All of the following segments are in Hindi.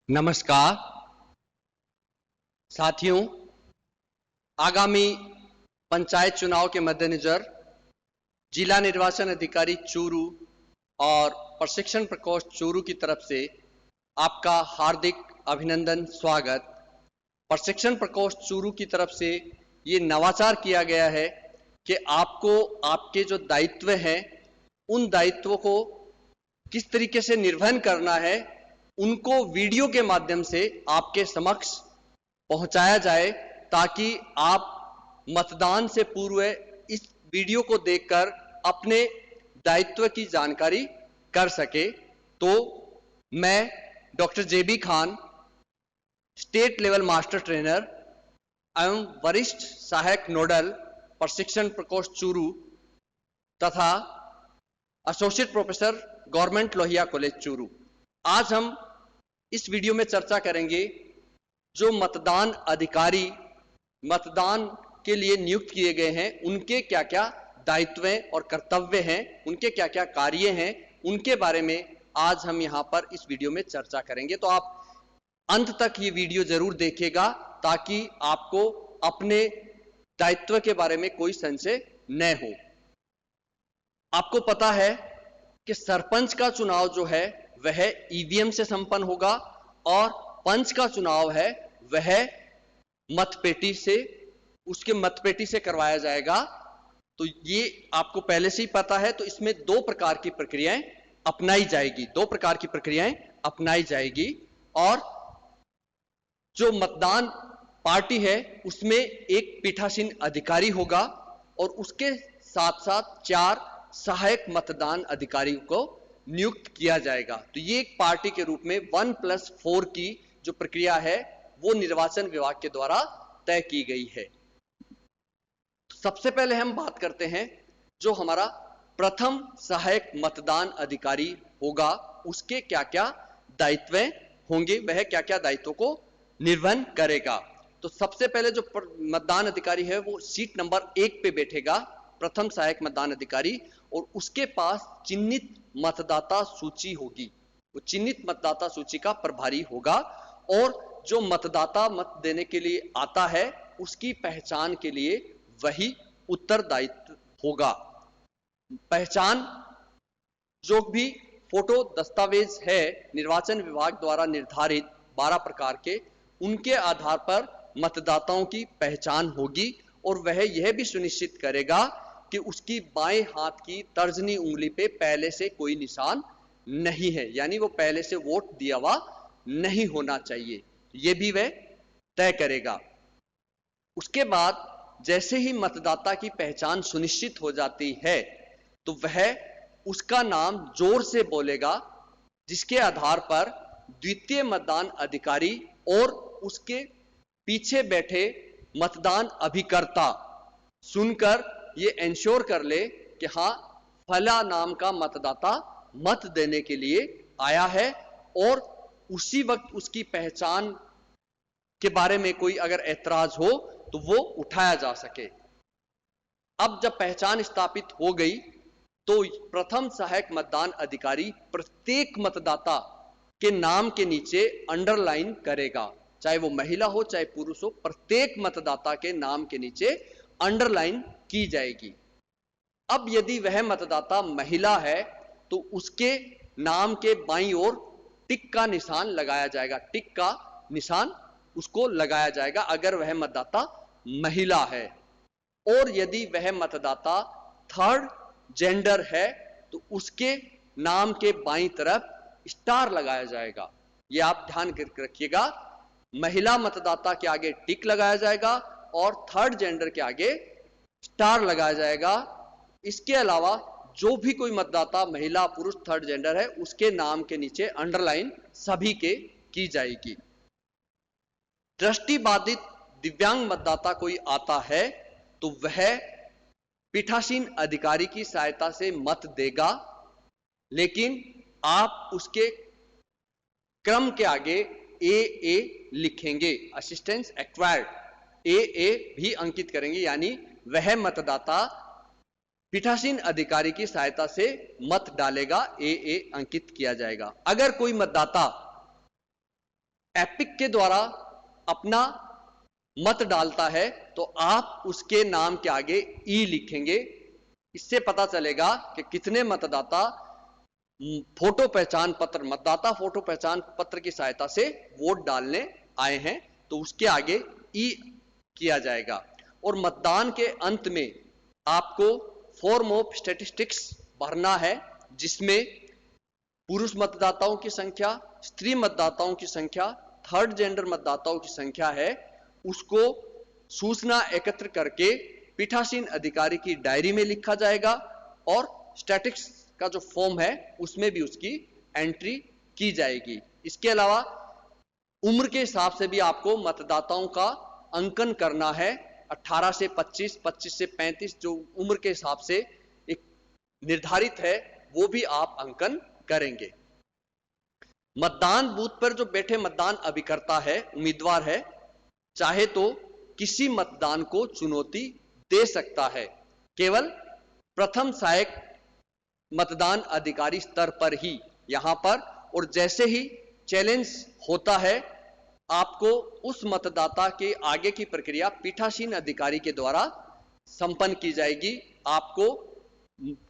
नमस्कार साथियों, आगामी पंचायत चुनाव के मद्देनजर जिला निर्वाचन अधिकारी चूरू और प्रशिक्षण प्रकोष्ठ चूरू की तरफ से आपका हार्दिक अभिनंदन स्वागत। प्रशिक्षण प्रकोष्ठ चूरू की तरफ से ये नवाचार किया गया है कि आपको आपके जो दायित्व हैं उन दायित्वों को किस तरीके से निर्वहन करना है उनको वीडियो के माध्यम से आपके समक्ष पहुंचाया जाए, ताकि आप मतदान से पूर्व इस वीडियो को देखकर अपने दायित्व की जानकारी कर सके। तो मैं doctor JB Khan, state level master trainer एवं वरिष्ठ सहायक नोडल प्रशिक्षण प्रकोष्ठ चूरू तथा associate professor government Lohia college Churu, आज हम इस वीडियो में चर्चा करेंगे जो मतदान अधिकारी मतदान के लिए नियुक्त किए गए हैं उनके क्या क्या दायित्व और कर्तव्य हैं, उनके क्या क्या कार्य हैं, उनके बारे में आज हम यहां पर इस वीडियो में चर्चा करेंगे। तो आप अंत तक ये वीडियो जरूर देखिएगा ताकि आपको अपने दायित्व के बारे में कोई संशय न हो। आपको पता है कि सरपंच का चुनाव जो है वह ईवीएम से संपन्न होगा और पंच का चुनाव है वह मतपेटी से करवाया जाएगा। तो ये आपको पहले से ही पता है। तो इसमें दो प्रकार की प्रक्रियाएं अपनाई जाएगी और जो मतदान पार्टी है उसमें एक पीठासीन अधिकारी होगा और उसके साथ साथ 4 सहायक मतदान अधिकारियों को नियुक्त किया जाएगा। तो ये एक पार्टी के रूप में 1+4 की जो प्रक्रिया है वो निर्वाचन विभाग के द्वारा तय की गई है। तो सबसे पहले हम बात करते हैं जो हमारा प्रथम सहायक मतदान अधिकारी होगा उसके क्या क्या दायित्व होंगे, वह क्या क्या दायित्वों को निर्वहन करेगा। तो सबसे पहले जो मतदान अधिकारी है वो सीट नंबर 1 पे बैठेगा, प्रथम सहायक मतदान अधिकारी, और उसके पास चिन्हित मतदाता सूची होगी। वो चिन्हित मतदाता सूची का प्रभारी होगा और जो मतदाता मत देने के लिए आता है उसकी पहचान के लिए वही उत्तरदायित्व होगा। पहचान जो भी फोटो दस्तावेज है निर्वाचन विभाग द्वारा निर्धारित 12 प्रकार के, उनके आधार पर मतदाताओं की पहचान होगी और वह यह भी सुनिश्चित करेगा कि उसकी बाएं हाथ की तर्जनी उंगली पे पहले से कोई निशान नहीं है, यानी वो पहले से वोट दिया हुआ नहीं होना चाहिए, ये भी वह तय करेगा। उसके बाद जैसे ही मतदाता की पहचान सुनिश्चित हो जाती है तो वह उसका नाम जोर से बोलेगा, जिसके आधार पर द्वितीय मतदान अधिकारी और उसके पीछे बैठे मतदान अभिकर्ता सुनकर ये इंश्योर कर ले कि हाँ फला नाम का मतदाता मत देने के लिए आया है और उसी वक्त उसकी पहचान के बारे में कोई अगर ऐतराज हो तो वो उठाया जा सके। अब जब पहचान स्थापित हो गई तो प्रथम सहायक मतदान अधिकारी प्रत्येक मतदाता के नाम के नीचे अंडरलाइन करेगा, चाहे वो महिला हो चाहे पुरुष हो, प्रत्येक मतदाता के नाम के नीचे अंडरलाइन की जाएगी। अब यदि वह मतदाता महिला है तो उसके नाम के बाईं ओर टिक का निशान लगाया जाएगा, टिक का निशान उसको लगाया जाएगा अगर वह मतदाता महिला है। और यदि वह मतदाता थर्ड जेंडर है तो उसके नाम के बाईं तरफ स्टार लगाया जाएगा। यह आप ध्यान रखिएगा, महिला मतदाता के आगे टिक लगाया जाएगा और थर्ड जेंडर के आगे स्टार लगाया जाएगा। इसके अलावा जो भी कोई मतदाता महिला पुरुष थर्ड जेंडर है उसके नाम के नीचे अंडरलाइन सभी के की जाएगी। दृष्टिबाधित दिव्यांग मतदाता कोई आता है तो वह पीठासीन अधिकारी की सहायता से मत देगा, लेकिन आप उसके क्रम के आगे AA लिखेंगे, असिस्टेंस एक्वायर्ड, AA भी अंकित करेंगे, यानी वह मतदाता पीठासीन अधिकारी की सहायता से मत डालेगा, AA अंकित किया जाएगा। अगर कोई मतदाता एपिक के द्वारा अपना मत डालता है तो आप उसके नाम के आगे ई लिखेंगे। इससे पता चलेगा कि कितने मतदाता फोटो पहचान पत्र, मतदाता फोटो पहचान पत्र की सहायता से वोट डालने आए हैं, तो उसके आगे ई किया जाएगा। और मतदान के अंत में आपको फॉर्म ऑफ स्टैटिस्टिक्स भरना है, जिसमें पुरुष मतदाताओं की संख्या, स्त्री मतदाताओं की संख्या, थर्ड जेंडर मतदाताओं की संख्या है, उसको सूचना एकत्र करके पीठासीन अधिकारी की डायरी में लिखा जाएगा और स्टैटिक्स का जो फॉर्म है उसमें भी उसकी एंट्री की जाएगी। इसके अलावा उम्र के हिसाब से भी आपको मतदाताओं का अंकन करना है। 18 से 25, 25 से 35 जो उम्र के हिसाब से एक निर्धारित है, वो भी आप अंकन करेंगे। मतदान बूथ पर जो बैठे मतदान अभिकर्ता है, उम्मीदवार है, चाहे तो किसी मतदान को चुनौती दे सकता है, केवल प्रथम सहायक मतदान अधिकारी स्तर पर ही यहां पर। और जैसे ही चैलेंज होता है, आपको उस मतदाता के आगे की प्रक्रिया पीठासीन अधिकारी के द्वारा संपन्न की जाएगी। आपको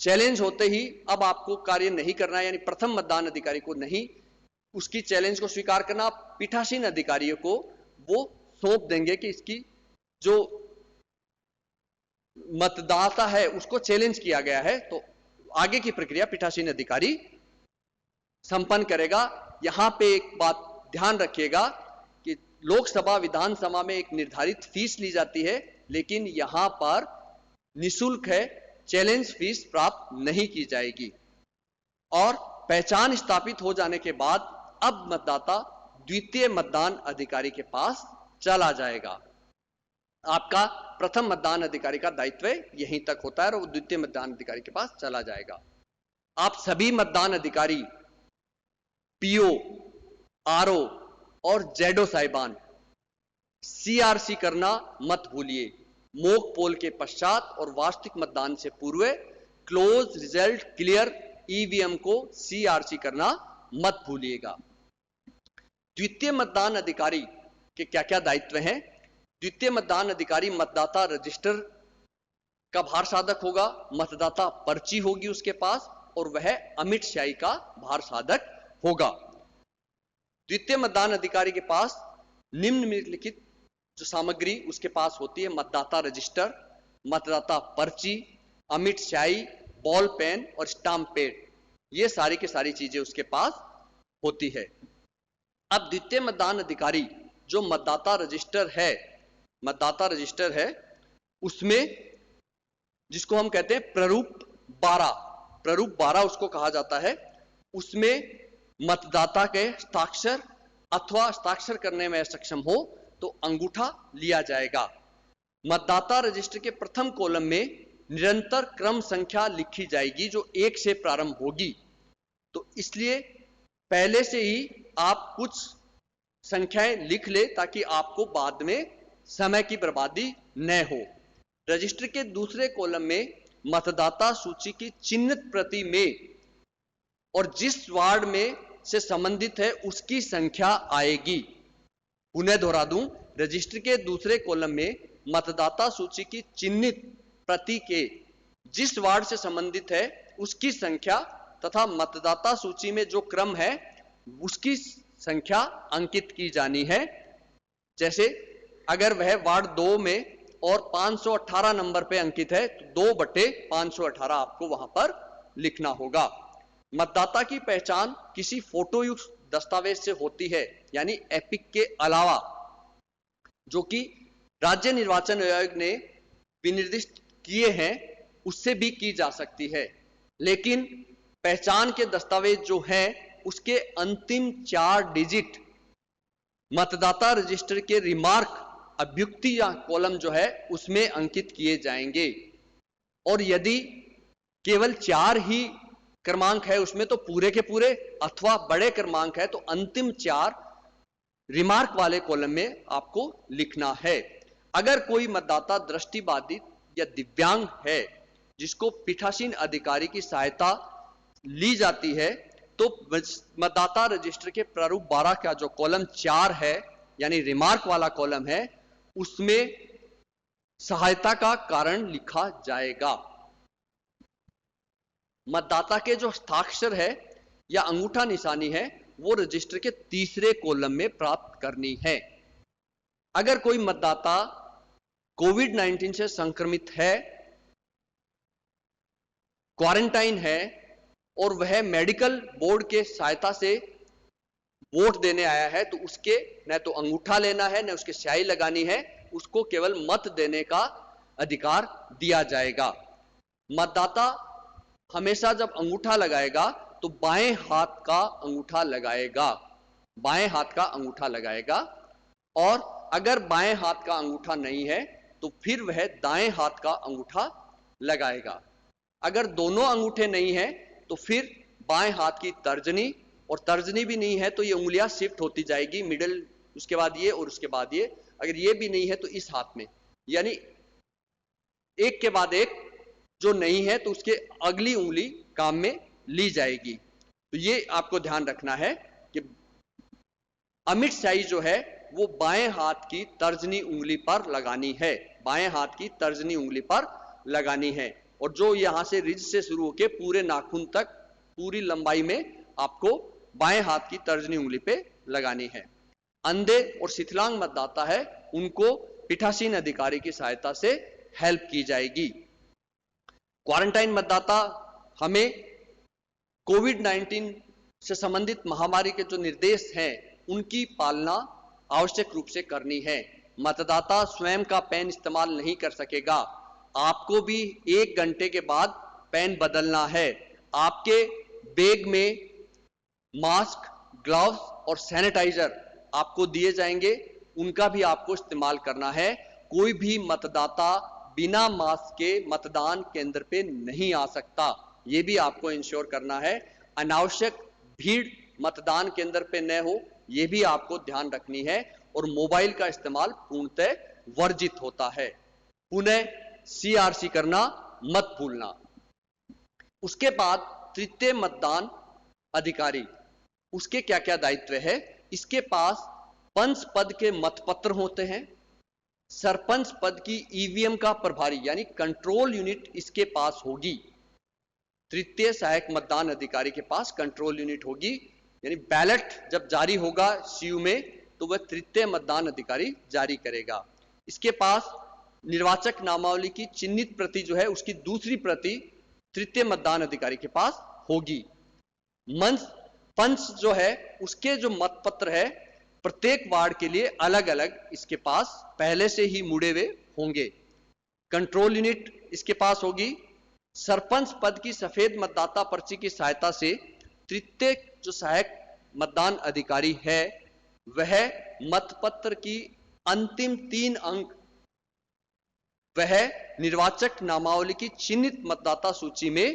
चैलेंज होते ही अब आपको कार्य नहीं करना है, यानी प्रथम मतदान अधिकारी को नहीं उसकी चैलेंज को स्वीकार करना, आप पीठासीन अधिकारियों को वो सौंप देंगे कि इसकी जो मतदाता है उसको चैलेंज किया गया है, तो आगे की प्रक्रिया पीठासीन अधिकारी संपन्न करेगा। यहां पे एक बात ध्यान रखिएगा कि लोकसभा विधानसभा में एक निर्धारित फीस ली जाती है, लेकिन यहां पर निःशुल्क है, चैलेंज फीस प्राप्त नहीं की जाएगी। और पहचान स्थापित हो जाने के बाद अब मतदाता द्वितीय मतदान अधिकारी के पास चला जाएगा। आपका प्रथम मतदान अधिकारी का दायित्व यहीं तक होता है और वो द्वितीय मतदान अधिकारी के पास चला जाएगा। आप सभी मतदान अधिकारी, पीओ, आरओ और जेडो साहिबान सीआरसी करना मत भूलिए। मॉक पोल के पश्चात और वास्तविक मतदान से पूर्व क्लोज रिजल्ट क्लियर ईवीएम को सीआरसी करना मत भूलिएगा। द्वितीय मतदान अधिकारी के क्या क्या दायित्व हैं? द्वितीय मतदान अधिकारी मतदाता रजिस्टर का भार साधक होगा, मतदाता पर्ची होगी उसके पास, और वह अमिट स्याही का भार साधक होगा। द्वितीय मतदान अधिकारी के पास निम्नलिखित जो सामग्री उसके पास होती है: मतदाता रजिस्टर, मतदाता पर्ची, अमिट स्याही, बॉल पेन और स्टाम्प पैड, ये सारी की सारी चीजें उसके पास होती है। अब द्वितीय मतदान अधिकारी जो मतदाता रजिस्टर है उसमें जिसको हम कहते हैं प्रारूप 12 उसको कहा जाता है, उसमें मतदाता के हस्ताक्षर अथवा हस्ताक्षर करने में सक्षम हो तो अंगूठा लिया जाएगा। मतदाता रजिस्टर के प्रथम कॉलम में निरंतर क्रम संख्या लिखी जाएगी जो 1 से प्रारंभ होगी, तो इसलिए पहले से ही आप कुछ संख्याएं लिख ले ताकि आपको बाद में समय की बर्बादी न हो। रजिस्टर के दूसरे कॉलम में मतदाता सूची की चिन्हित प्रति में और जिस वार्ड में से संबंधित है उसकी संख्या आएगी। पुनः दोहरा दूं, रजिस्टर के दूसरे कॉलम में मतदाता सूची की चिन्हित प्रति के जिस वार्ड से संबंधित है उसकी संख्या तथा मतदाता सूची में जो क्रम है उसकी संख्या अंकित की जानी है। जैसे अगर वह वार्ड 2 में और 518 नंबर पे अंकित है तो 2/518 आपको वहां पर लिखना होगा। मतदाता की पहचान किसी फोटोयुक्त दस्तावेज से होती है, यानी एपिक के अलावा, जो कि राज्य निर्वाचन आयोग ने विनिर्दिष्ट किए हैं, उससे भी की जा सकती है। लेकिन पहचान के दस्तावेज जो हैं उसके अंतिम 4 डिजिट मतदाता रजिस्टर के रिमार्क अभ्युक्ति या कॉलम जो है उसमें अंकित किए जाएंगे। और यदि केवल 4 ही क्रमांक है उसमें तो पूरे के पूरे, अथवा बड़े क्रमांक है तो अंतिम 4 रिमार्क वाले कॉलम में आपको लिखना है। अगर कोई मतदाता दृष्टिबाधित या दिव्यांग है जिसको पीठासीन अधिकारी की सहायता ली जाती है तो मतदाता रजिस्टर के प्रारूप 12 का जो कॉलम 4 है, यानी रिमार्क वाला कॉलम है, उसमें सहायता का कारण लिखा जाएगा। मतदाता के जो हस्ताक्षर है या अंगूठा निशानी है, वो रजिस्टर के तीसरे कॉलम में प्राप्त करनी है। अगर कोई मतदाता कोविड-19 से संक्रमित है, क्वारंटाइन है और वह मेडिकल बोर्ड के सहायता से वोट देने आया है, तो उसके न तो अंगूठा लेना है, न उसके स्याही लगानी है, उसको केवल मत देने का अधिकार दिया जाएगा। मतदाता हमेशा जब अंगूठा लगाएगा तो बाएं हाथ का अंगूठा लगाएगा, बाएं हाथ का अंगूठा लगाएगा। और अगर बाएं हाथ का अंगूठा नहीं है तो फिर वह दाएं हाथ का अंगूठा लगाएगा। अगर दोनों अंगूठे नहीं है तो फिर बाएं हाथ की तर्जनी, और तर्जनी भी नहीं है तो ये उंगलियां शिफ्ट होती जाएगी, मिडिल, उसके बाद ये और उसके बाद ये। अगर ये भी नहीं है तो इस हाथ में, यानी एक के बाद एक, जो नहीं है तो उसके अगली उंगली काम में ली जाएगी। तो ये आपको ध्यान रखना है कि अमिट स्याही जो है वो बाएं हाथ की तर्जनी उंगली पर लगानी है, बाएं हाथ की तर्जनी उंगली पर लगानी है। और जो यहां से रिज से शुरू होकर पूरे नाखून तक पूरी लंबाई में आपको बाएं हाथ की तर्जनी उंगली पे लगानी है। अंधे और शिथिलांग मतदाता है, उनको पीठासीन अधिकारी की सहायता से हेल्प की जाएगी। क्वारंटाइन मतदाता हमें कोविड-19 से संबंधित महामारी के जो निर्देश हैं उनकी पालना आवश्यक रूप से करनी है। मतदाता स्वयं का पेन इस्तेमाल नहीं कर सकेगा, आपको भी 1 घंटे के बाद पेन बदलना है। आपके बैग में मास्क, ग्लव्स और सैनिटाइजर आपको दिए जाएंगे, उनका भी आपको इस्तेमाल करना है। कोई भी मतदाता बिना मास्क के मतदान केंद्र पे नहीं आ सकता, यह भी आपको इंश्योर करना है। अनावश्यक भीड़ मतदान केंद्र पे न हो, यह भी आपको ध्यान रखनी है। और मोबाइल का इस्तेमाल पूर्णतः वर्जित होता है। पुनः सीआरसी करना मत भूलना। उसके बाद तृतीय मतदान अधिकारी, उसके क्या क्या दायित्व है? इसके पास पंच पद के मतपत्र होते हैं, सरपंच पद की ईवीएम का प्रभारी यानी कंट्रोल यूनिट इसके पास होगी। तृतीय सहायक मतदान अधिकारी के पास कंट्रोल यूनिट होगी, यानी बैलेट जब जारी होगा सीयू में तो वह तृतीय मतदान अधिकारी जारी करेगा। इसके पास निर्वाचक नामावली की चिन्हित प्रति जो है उसकी दूसरी प्रति तृतीय मतदान अधिकारी के पास होगी। पंच जो है उसके जो मतपत्र है प्रत्येक वार्ड के लिए अलग अलग इसके पास पहले से ही मुड़े हुए होंगे। कंट्रोल यूनिट इसके पास होगी। सरपंच पद की सफेद मतदाता पर्ची की सहायता से तृतीय जो सहायक मतदान अधिकारी है वह मतपत्र की अंतिम 3 अंक वह निर्वाचक नामावली की चिन्हित मतदाता सूची में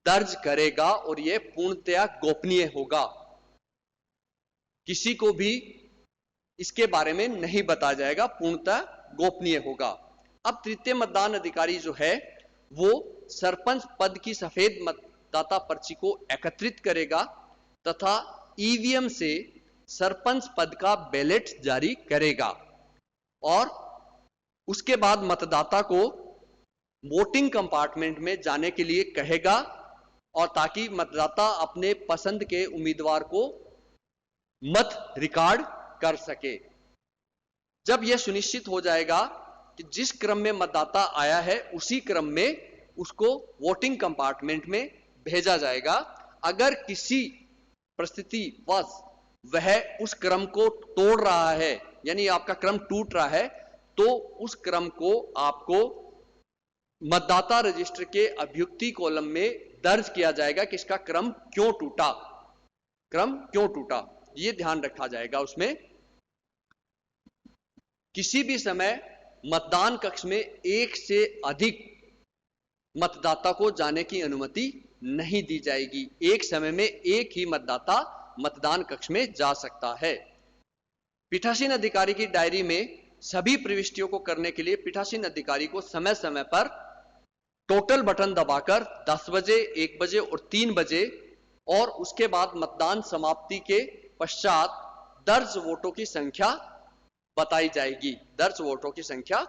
दर्ज करेगा और यह पूर्णतया गोपनीय होगा, किसी को भी इसके बारे में नहीं बताया जाएगा, पूर्णतः गोपनीय होगा। अब तृतीय मतदान अधिकारी जो है वो सरपंच पद की सफेद मतदाता पर्ची को एकत्रित करेगा तथा ईवीएम से सरपंच पद का बैलेट जारी करेगा और उसके बाद मतदाता को वोटिंग कंपार्टमेंट में जाने के लिए कहेगा और ताकि मतदाता अपने पसंद के उम्मीदवार को मत रिकॉर्ड कर सके। जब यह सुनिश्चित हो जाएगा कि जिस क्रम में मतदाता आया है उसी क्रम में उसको वोटिंग कंपार्टमेंट में भेजा जाएगा। अगर किसी परिस्थिति वश वह उस क्रम को तोड़ रहा है, यानी आपका क्रम टूट रहा है, तो उस क्रम को आपको मतदाता रजिस्टर के अभ्युक्ति कॉलम में दर्ज किया जाएगा कि इसका क्रम क्यों टूटा, क्रम क्यों टूटा, यह ध्यान रखा जाएगा। उसमें किसी भी समय मतदान कक्ष में एक से अधिक मतदाता को जाने की अनुमति नहीं दी जाएगी। एक समय में एक ही मतदाता मतदान कक्ष में जा सकता है। पीठासीन अधिकारी की डायरी में सभी प्रविष्टियों को करने के लिए पीठासीन अधिकारी को समय समय पर टोटल बटन दबाकर 10 बजे, 1 बजे और 3 बजे और उसके बाद मतदान समाप्ति के पश्चात दर्ज वोटों की संख्या बताई जाएगी। दर्ज वोटों की संख्या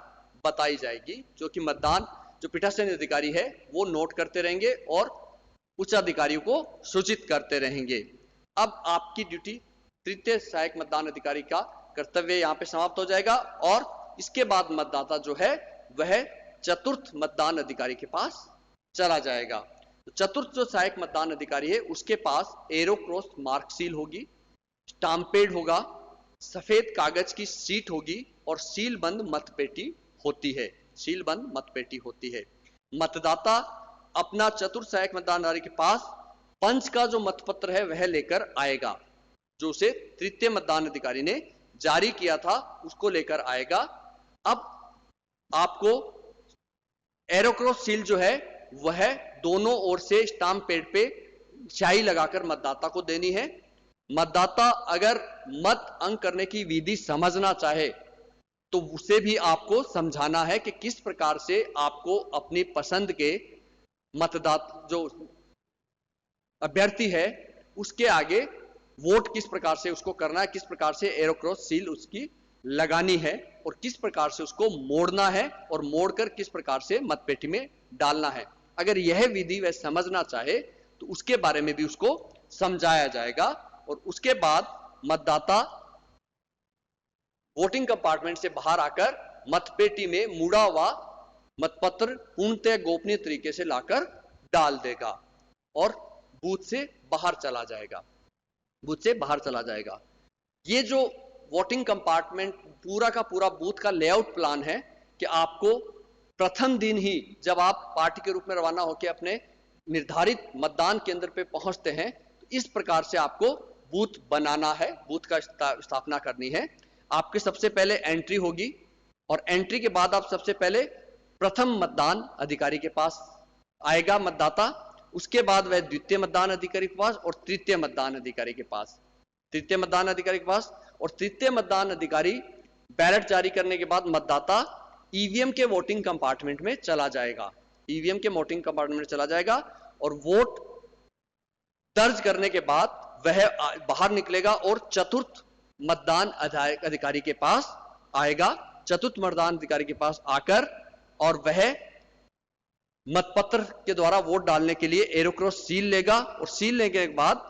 बताई जाएगी, जो कि मतदान जो पीठासीन अधिकारी है वो नोट करते रहेंगे और उच्च अधिकारियों को सूचित करते रहेंगे। अब आपकी ड्यूटी तृतीय सहायक मतदान अधिकारी का कर्तव्य यहां पे समाप्त हो जाएगा और इसके बाद मतदाता जो है वह चतुर्थ मतदान अधिकारी के पास चला जाएगा। तो चतुर्थ जो सहायक मतदान अधिकारी है उसके पास एरो क्रॉस मार्क सील होगी, स्टाम्पेड होगा, सफेद कागज की सीट होगी और सील बंद मतपेटी होती है। सील बंद मतपेटी होती है। मतदाता अपना चतुर्थ सहायक मतदान अधिकारी के पास पंच का जो मतपत्र है वह लेकर आएगा, जो उसे तृतीय मतदान अधिकारी ने जारी किया था उसको लेकर आएगा। अब आपको एरोक्रॉस सील जो है वह दोनों ओर से स्टाम्प पैड पे स्याही लगाकर मतदाता को देनी है। मतदाता अगर मत अंक करने की विधि समझना चाहे तो उसे भी आपको समझाना है कि किस प्रकार से आपको अपनी पसंद के मतदाता जो अभ्यर्थी है उसके आगे वोट किस प्रकार से उसको करना है, किस प्रकार से एरोक्रॉस सील उसकी लगानी है और किस प्रकार से उसको मोड़ना है और मोड़कर किस प्रकार से मतपेटी में डालना है। अगर यह विधि वह समझना चाहे तो उसके बारे में भी उसको समझाया जाएगा और उसके बाद मतदाता वोटिंग कंपार्टमेंट से बाहर आकर मतपेटी में मुड़ा हुआ मतपत्र पूर्णतः गोपनीय तरीके से लाकर डाल देगा और बूथ से बाहर चला जाएगा। बूथ से बाहर चला जाएगा। ये जो वोटिंग कंपार्टमेंट पूरा का पूरा बूथ का लेआउट प्लान है कि आपको प्रथम दिन ही जब आप पार्टी के रूप में रवाना होकर अपने निर्धारित मतदान केंद्र पे पहुंचते हैं तो इस प्रकार से आपको बूथ बनाना है, बूथ का स्थापना करनी है। आपके सबसे पहले एंट्री होगी और एंट्री के बाद आप सबसे पहले प्रथम मतदान अधिकारी के पास आएगा मतदाता, उसके बाद वह द्वितीय मतदान अधिकारी के पास और तृतीय मतदान अधिकारी के पास, तृतीय मतदान अधिकारी के पास और तृतीय मतदान अधिकारी बैलेट जारी करने के बाद मतदाता ईवीएम के वोटिंग कंपार्टमेंट में चला जाएगा। ईवीएम के वोटिंग कंपार्टमेंट में चला जाएगा और वोट दर्ज करने के बाद वह बाहर निकलेगा और चतुर्थ मतदान अधिकारी के पास आएगा। चतुर्थ मतदान अधिकारी के पास आकर और वह मतपत्र के द्वारा वोट डालने के लिए एरोक्रॉस सील लेगा और सील लेने के बाद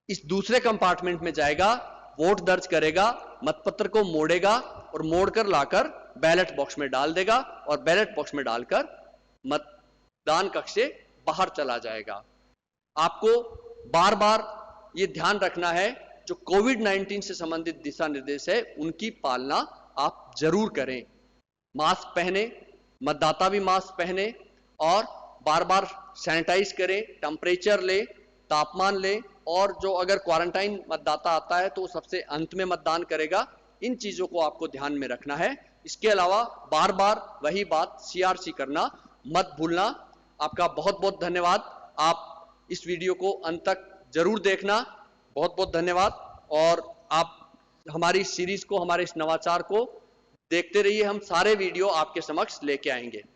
इस दूसरे कंपार्टमेंट में जाएगा, वोट दर्ज करेगा, मतपत्र को मोड़ेगा और मोड़कर लाकर बैलेट बॉक्स में डाल देगा और बैलेट बॉक्स में डालकर मतदान कक्ष से बाहर चला जाएगा। आपको बार बार यह ध्यान रखना है जो कोविड-19 से संबंधित दिशा निर्देश है उनकी पालना आप जरूर करें। मास्क पहने, मतदाता भी मास्क पहने और बार बार सैनिटाइज करें, टेम्परेचर ले, तापमान ले और जो अगर क्वारंटाइन मतदाता आता है तो सबसे अंत में मतदान करेगा। इन चीजों को आपको ध्यान में रखना है। इसके अलावा बार बार वही बात सीआरसी करना मत भूलना। आपका बहुत बहुत धन्यवाद। आप इस वीडियो को अंत तक जरूर देखना। बहुत बहुत धन्यवाद और आप हमारी सीरीज को, हमारे इस नवाचार को देखते रहिए। हम सारे वीडियो आपके समक्ष लेके आएंगे।